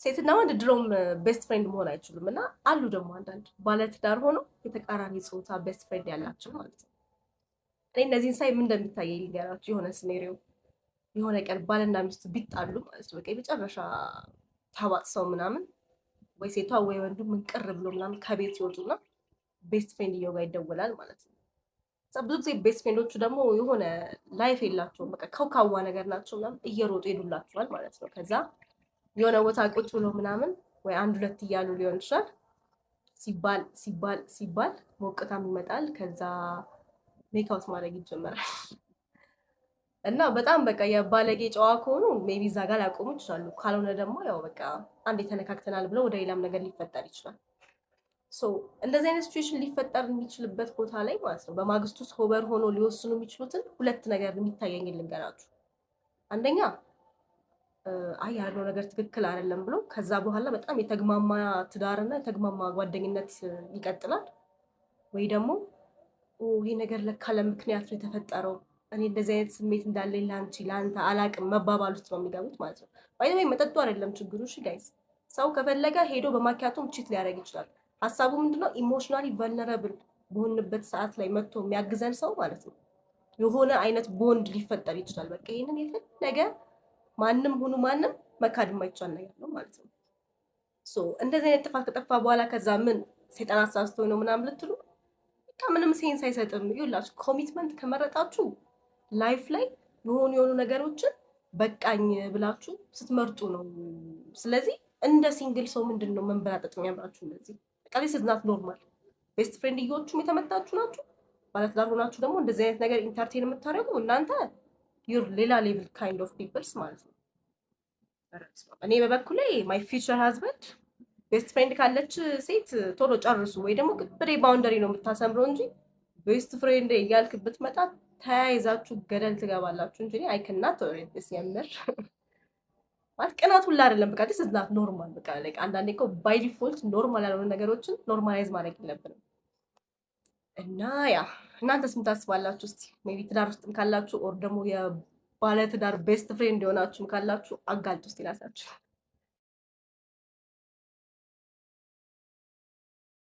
ሴትና ወንድ ድሮም ቤስት ፍሬንድ መሆን አይችሉም እና አሉ ደግሞ አንዳንድ ባለትዳር ሆኖ የተቃራኒ ጾታ ቤስት ፍሬንድ ያላቸው ማለት ነው። እኔ እነዚህን ሳይ ምን እንደሚታየኝ ልንገራችሁ። የሆነ ሲኔሪዮ የሆነ ቀን ባልና ሚስት ቢጣሉ ማለት ነው በቃ የመጨረሻ ተባጥሰው ምናምን ወይ ሴቷ ወይ ወንዱ ምን ቅር ብሎ ምናምን ከቤት ይወጡና ቤስት ፍሬንድ ጋር ይደወላል ማለት ነው። ብዙ ጊዜ ቤስት ፍሬንዶቹ ደግሞ የሆነ ላይፍ የላቸውም በቃ ከውካዋ ነገር ናቸው ምናምን እየሮጡ ሄዱላቸዋል ማለት ነው። ከዛ የሆነ ቦታ ቁጭ ብሎ ምናምን ወይ አንድ ሁለት እያሉ ሊሆን ይችላል ሲባል ሞቅታም ይመጣል። ከዛ ሜካውት ማድረግ ይጀምራል እና በጣም በቃ የባለጌ ጨዋ ከሆኑ ሜቢ እዛ ጋር ሊያቆሙ ይችላሉ። ካልሆነ ደግሞ ያው በቃ አንዴ ተነካክተናል ብለው ወደ ሌላም ነገር ሊፈጠር ይችላል። ሶ እንደዚህ አይነት ሲቹዌሽን ሊፈጠር የሚችልበት ቦታ ላይ ማለት ነው በማግስቱ ሶበር ሆኖ ሊወስኑ የሚችሉትን ሁለት ነገር የሚታየኝ ልንገራችሁ። አንደኛ አይ ያለው ነገር ትክክል አይደለም ብሎ ከዛ በኋላ በጣም የተግማማ ትዳርና የተግማማ ጓደኝነት ይቀጥላል። ወይ ደግሞ ይሄ ነገር ለካ ለምክንያት ነው የተፈጠረው እኔ እንደዚህ አይነት ስሜት እንዳለኝ ላንተ አላቅም መባባል ውስጥ ነው የሚገቡት ማለት ነው። ባይ ዘ ወይ መጠጡ አይደለም ችግሩ። እሺ ጋይስ ሰው ከፈለገ ሄዶ በማኪያቶም ቺት ሊያደርግ ይችላል። ሀሳቡ ምንድነው ኢሞሽናሊ ቨልነራብል በሆንበት ሰዓት ላይ መጥቶ የሚያግዘን ሰው ማለት ነው የሆነ አይነት ቦንድ ሊፈጠር ይችላል። በቃ ይሄንን የፈለገ ማንም ሁኑ ማንም መካድ የማይቻል ነገር ነው ማለት ነው። ሶ እንደዚህ አይነት ጥፋት ከጠፋ በኋላ ከዛ ምን ሰይጣን አሳስቶ ነው ምናምን ልትሉ በቃ ምንም ሴንስ አይሰጥም። ይኸውላችሁ ኮሚትመንት ከመረጣችሁ ላይፍ ላይ የሆኑ ነገሮችን በቃኝ ብላችሁ ስትመርጡ ነው። ስለዚህ እንደ ሲንግል ሰው ምንድነው መንበራጠጥ የሚያምራችሁ? እንደዚህ በቃ this is not normal። ቤስት ፍሬንድዮቹም የተመታችሁ ናችሁ። ባለትዳር ሆናችሁ ደግሞ እንደዚህ አይነት ነገር ኢንተርቴን የምታደርጉ እናንተ ዩር ሌላ ሌቭል ካይንድ ኦፍ ፒፕልስ ማለት ነው። እኔ በበኩሌ ማይ ፊውቸር ሃዝበንድ ቤስት ፍሬንድ ካለች ሴት ቶሎ ጨርሱ፣ ወይ ደግሞ ግብሬ ባውንደሪ ነው የምታሰምረው እንጂ ቤስት ፍሬንድ እያልክ ብትመጣ ተያይዛችሁ ገደል ትገባላችሁ እንጂ አይ ከናት ኦሬንትስ የምር ማለት ቅናት ሁላ አይደለም። በቃ this is not normal። በቃ like አንዳንዴ እኮ ባይ ዲፎልት ኖርማል ያልሆኑ ነገሮችን ኖርማላይዝ ማድረግ የለብንም። እና ያ እናንተስ ምን ታስባላችሁ? እስቲ ሜቢ ትዳር ውስጥም ካላችሁ ኦር ደግሞ የባለ ትዳር ቤስት ፍሬንድ የሆናችሁም ካላችሁ አጋልጡ እስቲ ራሳችሁ።